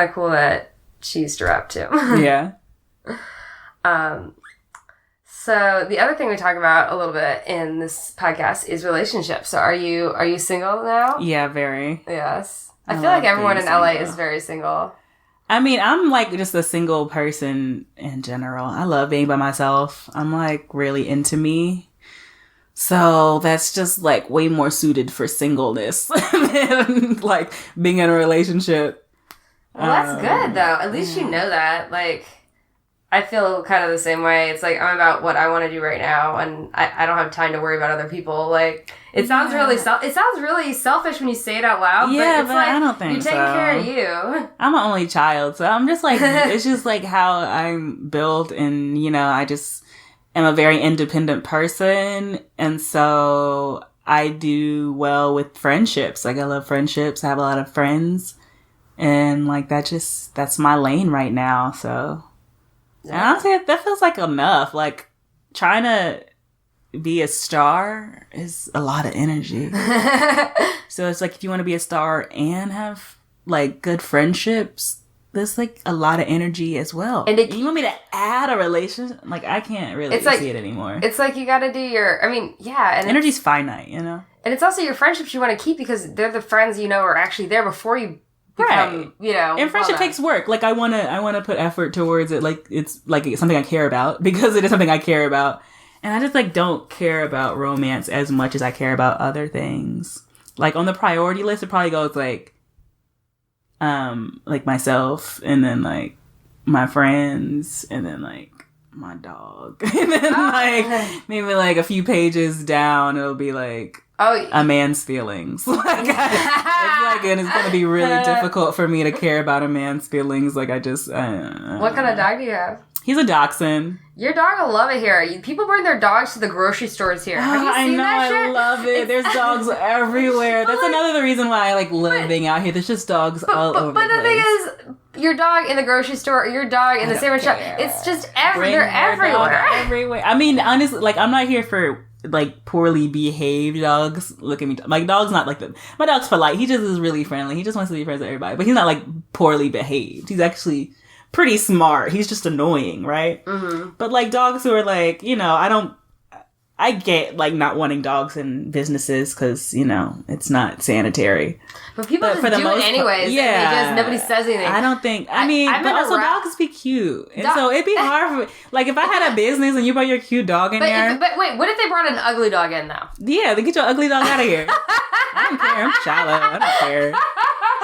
of cool that she used to rap too. Yeah. So the other thing we talk about a little bit in this podcast is relationships. So are you single now? Yeah, very. Yes. I feel like everyone in LA is very single. I mean, I'm like just a single person in general. I love being by myself. I'm like really into me. So that's just like way more suited for singleness than like being in a relationship. Well, that's good though. At least you know that. Like, I feel kind of the same way. It's like I'm about what I want to do right now, and I don't have time to worry about other people. Like, it sounds really selfish when you say it out loud. Yeah, but like, I don't think you're taking care of you. I'm an only child, so I'm just like it's just like how I'm built, and you know, I just am a very independent person, and so I do well with friendships. Like, I love friendships. I have a lot of friends, and like that's my lane right now. So. And honestly, that feels like enough. Like, trying to be a star is a lot of energy. So it's like, if you want to be a star and have, like, good friendships, there's, like, a lot of energy as well. And you want me to add a relationship? Like, I can't really see it anymore. It's like you gotta do and energy's finite, you know? And it's also your friendships you want to keep because they're the friends you know are actually there before you become, you know. And friendship takes work. Like, I wanna put effort towards it. Like, it's like something I care about because it is something I care about. And I just like don't care about romance as much as I care about other things. Like, on the priority list, it probably goes like myself, and then like my friends, and then like my dog, and then like maybe like a few pages down, it'll be like a man's feelings. And it's going to be really difficult for me to care about a man's feelings. Like, I just... What kind of dog do you have? He's a dachshund. Your dog will love it here. People bring their dogs to the grocery stores here. Have you seen that shit? I love it. There's dogs everywhere. That's another reason why I like living out here. There's just dogs all over the place. But the thing is, your dog in the grocery store, your dog in the sandwich shop, it's just they're everywhere. Everywhere. I mean, honestly, like, I'm not here for... like poorly behaved dogs. Look at me. My dog's not like that. My dog's polite. He just is really friendly. He just wants to be friends with everybody. But he's not like poorly behaved. He's actually pretty smart. He's just annoying, right? Mm-hmm. But like dogs who are like, you know, I get like not wanting dogs in businesses because, you know, it's not sanitary. But people just do it anyways. Yeah. Nobody says anything. I don't think. I mean, but also dogs be cute. And so it'd be hard for me. Like, if I had a business and you brought your cute dog in there. But wait, what if they brought an ugly dog in, though? Yeah, then get your ugly dog out of here. I don't care. I'm shallow. I don't care.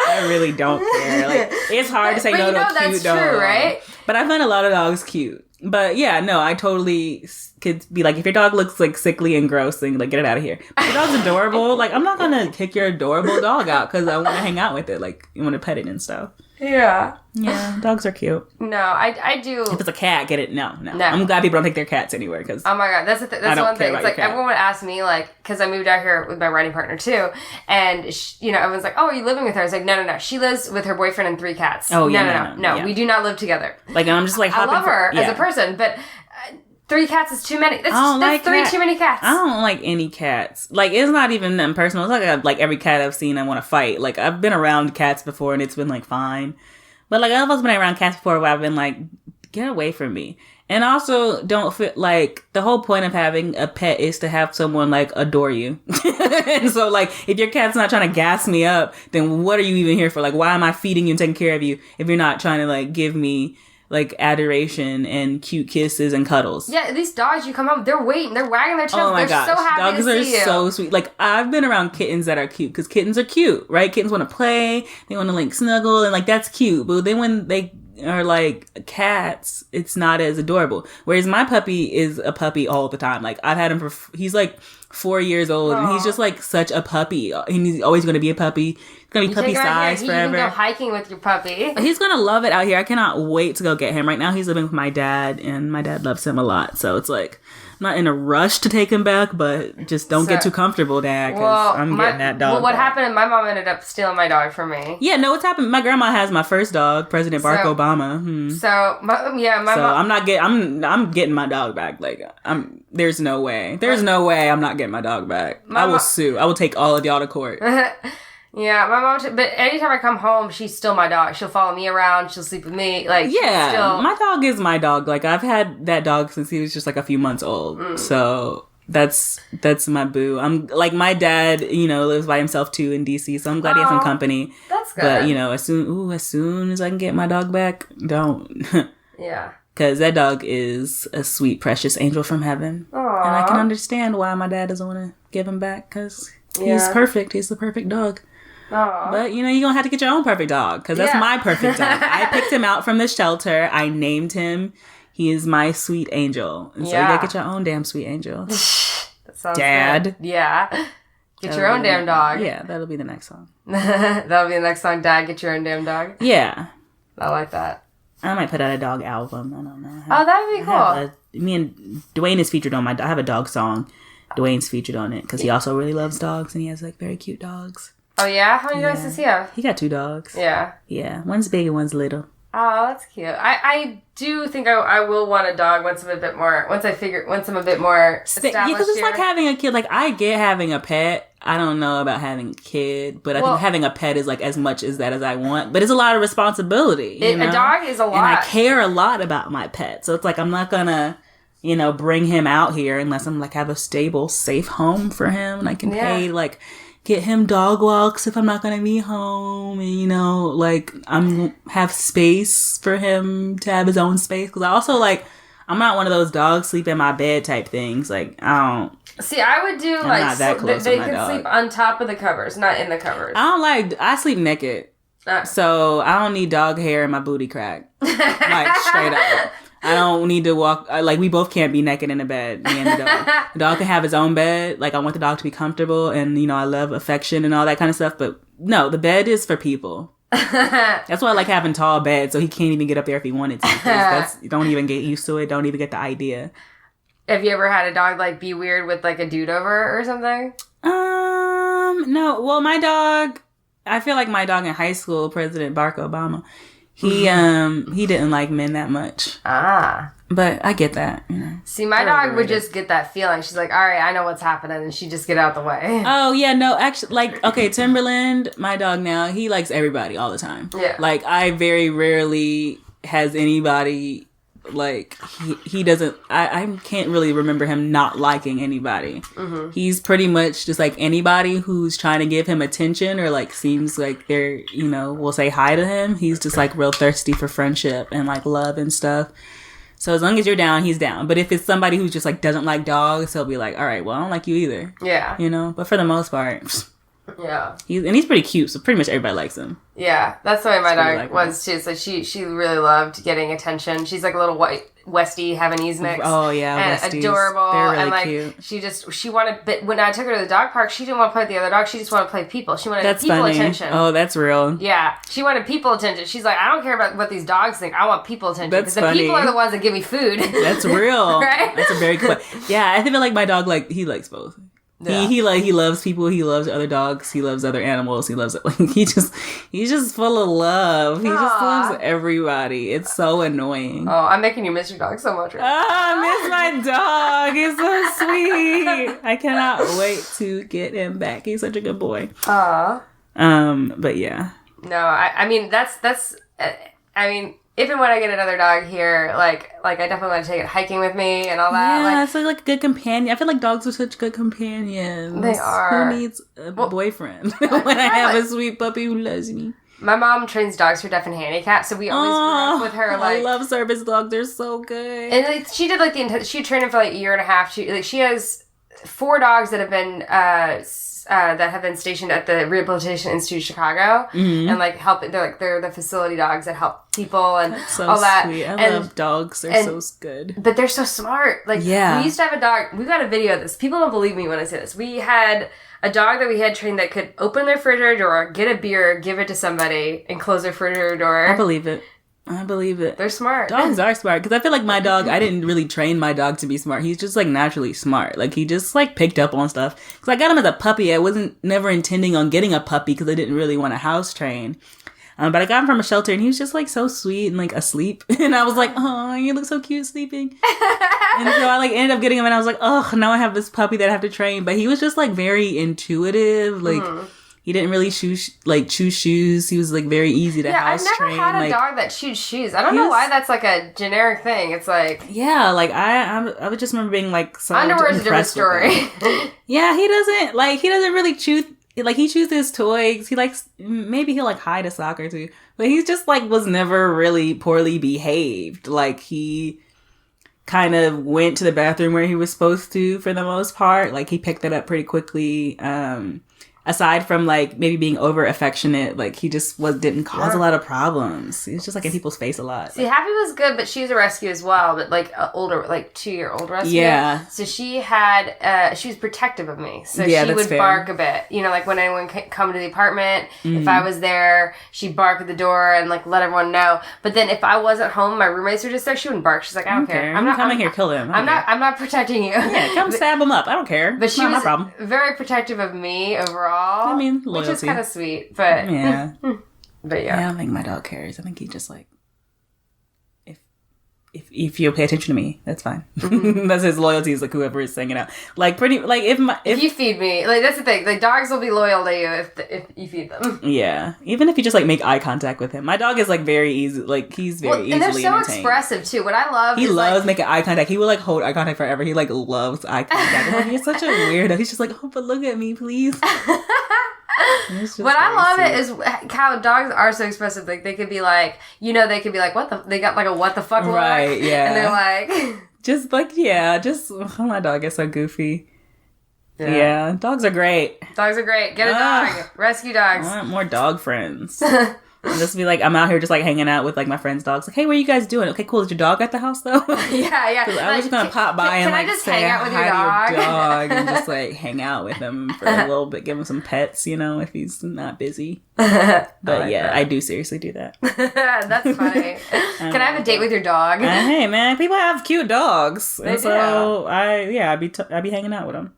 I really don't care. Like, it's hard to say no to a cute dog. That's true, right? But I find a lot of dogs cute. But yeah, no, I totally could be like, if your dog looks like sickly and gross, then like, get it out of here. If your dog's adorable, like, I'm not gonna kick your adorable dog out because I want to hang out with it. Like, you want to pet it and stuff. Yeah. Yeah, dogs are cute. No, I do. If it's a cat, get it. No. I'm glad people don't take their cats anywhere because. Oh my god, that's the one thing. It's like everyone would ask me, like, because I moved out here with my writing partner too, and everyone's like, "Oh, are you living with her?" I was like, "No. She lives with her boyfriend and 3 cats." Oh yeah, no. We do not live together. Like, I'm just like, I love her as a person, but 3 cats is too many. That's like 3 too many cats. I don't like any cats. Like, it's not even them personal. It's like every cat I've seen I want to fight. Like, I've been around cats before and it's been like fine. But like, I've also been around cats before where I've been like, get away from me. And also don't feel like the whole point of having a pet is to have someone like adore you. And so like, if your cat's not trying to gas me up, then what are you even here for? Like, why am I feeding you and taking care of you if you're not trying to like give me like adoration and cute kisses and cuddles? Yeah, these dogs, you come home, they're waiting, they're wagging their tails, oh my they're gosh. so happy Dogs to see you. are so sweet. Like, I've been around kittens that are cute because kittens are cute, right? Kittens want to play, they want to like snuggle, and like that's cute. But then when they are like cats, it's not as adorable. Whereas my puppy is a puppy all the time. Like, I've had him he's like 4 years old. Aww. And he's just like such a puppy. And he's always going to be a puppy. He's going to be puppy size forever. You can go hiking with your puppy. He's going to love it out here. I cannot wait to go get him. Right now he's living with my dad, and my dad loves him a lot. So it's like, I'm not in a rush to take him back, but just don't get too comfortable, Dad, because I'm getting that dog. Well, what back. happened, my mom ended up stealing my dog from me. Yeah, no, what's happened? My grandma has my first dog, President Barack Obama. So, my mom... I'm getting my dog back. Like, there's no way. There's no way I'm not getting my dog back. I will sue. I will take all of y'all to court. Yeah, my mom, but anytime I come home, she's still my dog. She'll follow me around. She'll sleep with me. Like, yeah, my dog is my dog. Like, I've had that dog since he was just like a few months old. So that's my boo. I'm like, my dad, lives by himself too in DC. So I'm glad he has some company. That's good. But as soon as I can get my dog back, don't. Yeah. Because that dog is a sweet, precious angel from heaven. Aww. And I can understand why my dad doesn't want to give him back, because he's perfect. He's the perfect dog. Aww. But, you're going to have to get your own perfect dog, because that's my perfect dog. I picked him out from the shelter. I named him. He is my sweet angel. And so you got to get your own damn sweet angel. That sounds Dad. Good. Yeah. Get your own damn dog. Yeah, that'll be the next song. That'll be the next song, Dad, get your own damn dog. Yeah. I like that. I might put out a dog album. I don't know. That would be cool. Me and Dwayne is featured on I have a dog song. Dwayne's featured on it because he also really loves dogs, and he has like very cute dogs. Oh, yeah? How many dogs does he have? He got 2 dogs. Yeah. Yeah. One's big and one's little. Oh, that's cute. I do think I will want a dog once I'm a bit more established. Yeah, because it's like having a kid. Like, I get having a pet. I don't know about having a kid, but I think having a pet is like as much as I want. But it's a lot of responsibility. A dog is a lot. And I care a lot about my pet. So it's like, I'm not gonna, bring him out here unless I'm like have a stable, safe home for him. And I can pay like, get him dog walks if I'm not gonna be home, and like I'm have space for him to have his own space. Because I also like, I'm not one of those dogs sleep in my bed type things. Like, I don't. See, I would do I'm not that close they to my can dog. sleep on top of the covers, not in the covers. I sleep naked, so I don't need dog hair in my booty crack. Like, straight up. I don't need to walk, like, we both can't be naked in the bed, me and the dog. The dog can have his own bed. Like, I want the dog to be comfortable, and, I love affection and all that kind of stuff. But no, the bed is for people. That's why I like having tall beds, so he can't even get up there if he wanted to. Don't even get used to it. Don't even get the idea. Have you ever had a dog, like, be weird with, like, a dude over or something? No. Well, my dog, I feel like my dog in high school, President Barack Obama, he didn't like men that much. But I get that, See, my dog would just get that feeling. She's like, all right, I know what's happening, and she'd just get out the way. Oh, yeah, no, actually, like, okay, Timberland, my dog now, he likes everybody all the time. Yeah. Like, I very rarely has anybody, like, he doesn't, I can't really remember him not liking anybody. Mm-hmm. He's pretty much just like anybody who's trying to give him attention or like seems like they're, will say hi to him. He's just like real thirsty for friendship and like love and stuff. So as long as you're down, he's down. But if it's somebody who just like doesn't like dogs, he'll be like, all right, well, I don't like you either. Yeah. But for the most part, yeah. He's pretty cute, so pretty much everybody likes him. Yeah, that's the way my dog was too. So she really loved getting attention. She's like a little white Westie Havanese mix. Oh yeah, and adorable. They're really and like cute. she wanted. But when I took her to the dog park, she didn't want to play with the other dogs. She just wanted to play with people. She wanted people attention. Oh, that's real. Yeah, she wanted people attention. She's like, I don't care about what these dogs think. I want people attention because the people are the ones that give me food. That's real. Right? That's a very cool. Yeah, I feel like my dog he likes both. Yeah. He loves people. He loves other dogs. He loves other animals. He loves he's just full of love. He just loves everybody. It's so annoying. Oh, I'm making you miss your dog so much. I miss my dog. He's so sweet. I cannot wait to get him back. He's such a good boy. But yeah. No, I mean that's. I mean, if and when I get another dog here, like I definitely want to take it hiking with me and all that. Yeah, it's like a good companion. I feel like dogs are such good companions. They are. Who needs a boyfriend when I have a sweet puppy who loves me? My mom trains dogs for deaf and handicapped, so we always grew up with her. Like, I love service dogs; they're so good. And like, she did she trained him for like a year and a half. She has 4 dogs that have been stationed at the Rehabilitation Institute of Chicago, and like they're the facility dogs that help people and That's so all that. Sweet. I love dogs; they're so good. But they're so smart. Like, we used to have a dog. We got a video of this. People don't believe me when I say this. We had a dog that we had trained that could open their refrigerator door, get a beer, give it to somebody, and close their refrigerator door. I believe it. They're smart. Dogs are smart. Because I feel like my dog, I didn't really train my dog to be smart. He's just like naturally smart. Like he just like picked up on stuff. Because I got him as a puppy. I wasn't never intending on getting a puppy because I didn't really want to house train. But I got him from a shelter and he was just like so sweet and like asleep. And I was like, oh, you look so cute sleeping. And so I like ended up getting him and I was like, oh, now I have this puppy that I have to train. But he was just like very intuitive. Like he didn't really chew shoes. He was like very easy to house train. I've never had a dog that chewed shoes. I don't know why that's like a generic thing. It's like, yeah, like I would just remember being like so underwear's a different story. Yeah, he doesn't really chew. Like he chews his toys. He likes maybe he'll like hide a sock or two, but he's just like was never really poorly behaved. Like he kind of went to the bathroom where he was supposed to for the most part. Like he picked that up pretty quickly. Aside from like maybe being over affectionate, like he just didn't cause a lot of problems. He was just like in people's face a lot. See, Happy was good, but she was a rescue as well, but like older, like 2-year-old rescue. Yeah. So she had, she was protective of me. So yeah, she would fair. Bark a bit. You know, like when anyone come to the apartment, if I was there, she'd bark at the door and like let everyone know. But then if I wasn't home, my roommates were just there, she wouldn't bark. She's like, I don't care. I'm not coming here, kill him. I'm not protecting you. Yeah, come stab him up. I don't care. But she not was my problem. very protective of me overall. I mean, loyalty. Which is kind of sweet, but yeah. But yeah. I don't think my dog cares. I think he just like if you'll pay attention to me, that's fine. That's his loyalty is like whoever is hanging out. Like pretty like if you feed me, like that's the thing. Like dogs will be loyal to you if you feed them. Yeah, even if you just like make eye contact with him. My dog is like very easy. Like he's very easily entertained. And they're so expressive too. What I love, he loves making eye contact. He will like hold eye contact forever. He like loves eye contact. Like, you're such a weirdo. He's just like, oh, but look at me, please. What I love it is how dogs are so expressive. Like they could be like, what the, they got like a what the fuck look. Right, yeah. And they're like, just like, yeah, my dog is so goofy. Yeah, dogs are great. Dogs are great. Get a dog. Rescue dogs. I want more dog friends. And just be like, I'm out here just like hanging out with like my friends' dogs. Like, hey, what are you guys doing? Okay, cool. Is your dog at the house though? Yeah. I was just gonna pop by and like say hang out with your dog and just like hang out with him for a little bit, give him some pets, if he's not busy. But I do seriously do that. That's funny. Can I have a date with your dog? Hey man, people have cute dogs, They and so I'd be hanging out with them.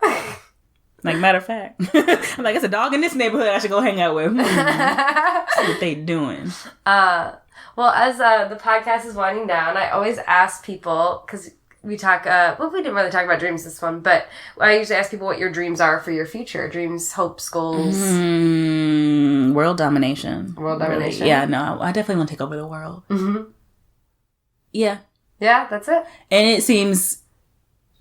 Like, matter of fact. I'm like, it's a dog in this neighborhood I should go hang out with. See what they doing. Well, as the podcast is winding down, I always ask people, because we talk, we didn't really talk about dreams this one, but I usually ask people what your dreams are for your future. Dreams, hopes, goals. World domination. World domination. Really. Yeah, no, I definitely want to take over the world. Mm-hmm. Yeah. Yeah, that's it. And it seems,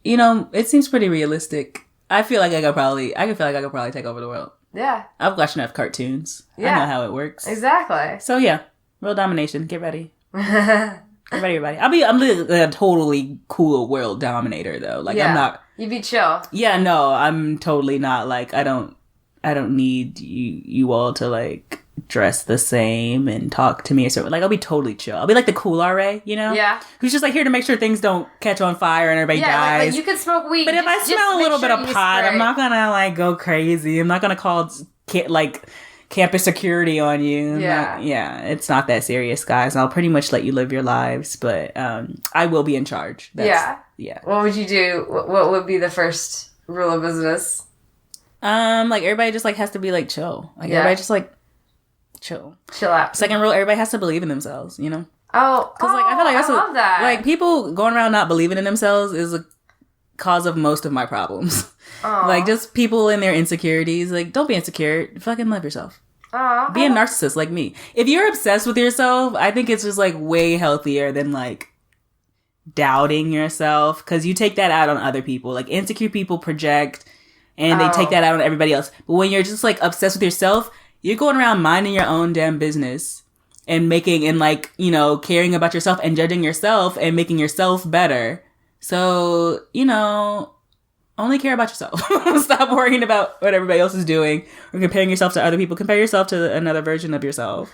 it seems pretty realistic. I feel like I could probably take over the world. Yeah. I've watched enough cartoons. Yeah. I know how it works. Exactly. So yeah, world domination. Get ready. Get ready, everybody. I'm a totally cool world dominator though. Like I'm not. You'd be chill. Yeah, no, I'm totally not. Like I don't need you all to like dress the same and talk to me or something. Like I'll be totally chill. I'll be like the cool RA, Yeah. Who's just like here to make sure things don't catch on fire and everybody dies. Like you can smoke weed. But if I smell a little bit of pot, I'm not gonna like go crazy. I'm not gonna call campus security on you. It's not that serious, guys. I'll pretty much let you live your lives, but I will be in charge. Yeah. What would you do? What would be the first rule of business? Like everybody just like has to be like chill. Like everybody just like chill out. Second rule, everybody has to believe in themselves, you know? Because like I feel like that's I love that. Like people going around not believing in themselves is a cause of most of my problems. Like just people in their insecurities. Like don't be insecure. Fucking love yourself. Be a narcissist like me. If you're obsessed with yourself, I think it's just like way healthier than like doubting yourself, because you take that out on other people. Like insecure people project and they take that out on everybody else. But when you're just like obsessed with yourself, you're going around minding your own damn business and making and like, you know, caring about yourself and judging yourself and making yourself better. So, you know, only care about yourself. Stop worrying about what everybody else is doing or comparing yourself to other people. Compare yourself to another version of yourself.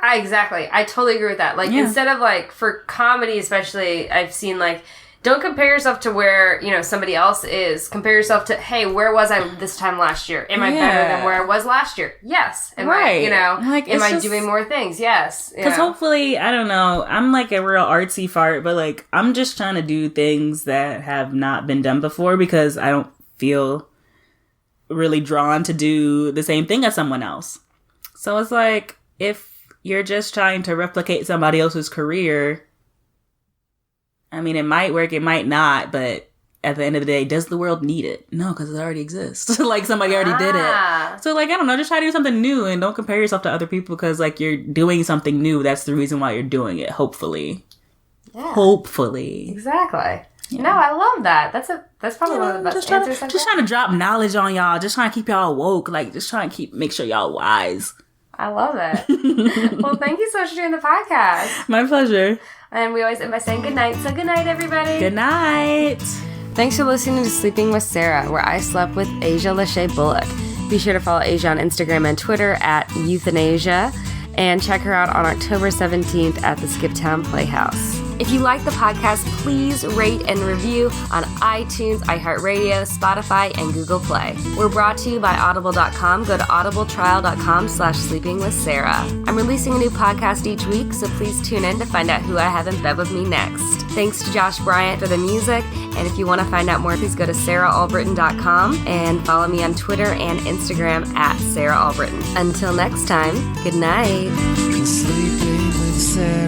Exactly. I totally agree with that. Like, instead of, like, for comedy especially, I've seen, like, don't compare yourself to where, you know, somebody else is. Compare yourself to, hey, where was I this time last year? Am I better than where I was last year? Yes. Am I, you know, like, am I doing more things? Yes. Because hopefully, I don't know, I'm like a real artsy fart, but, like, I'm just trying to do things that have not been done before because I don't feel really drawn to do the same thing as someone else. So it's like, if you're just trying to replicate somebody else's career, I mean, it might work, it might not, but at the end of the day, does the world need it? No, because it already exists. Like, somebody already did it. So, like, I don't know, just try to do something new and don't compare yourself to other people because, like, you're doing something new. That's the reason why you're doing it, hopefully. Yeah. Hopefully. Exactly. Yeah. No, I love that. That's probably one of the best answers. Just trying to drop knowledge on y'all. Just trying to keep y'all woke. Like, just trying to make sure y'all wise. I love it. Well, thank you so much for doing the podcast. My pleasure. And we always end by saying good night. So good night, everybody. Good night. Thanks for listening to Sleeping with Sarah, where I slept with Aasia Lashay Bullock. Be sure to follow Aasia on Instagram and Twitter at Euthanasia, and check her out on October 17th at the Skiptown Playhouse. If you like the podcast, please rate and review on iTunes, iHeartRadio, Spotify, and Google Play. We're brought to you by Audible.com. Go to audibletrial.com/sleepingwithsarah. I'm releasing a new podcast each week, so please tune in to find out who I have in bed with me next. Thanks to Josh Bryant for the music, and if you want to find out more, please go to sarahallbritton.com and follow me on Twitter and Instagram at sarahallbritton. Until next time, good night. Sleeping with Sarah.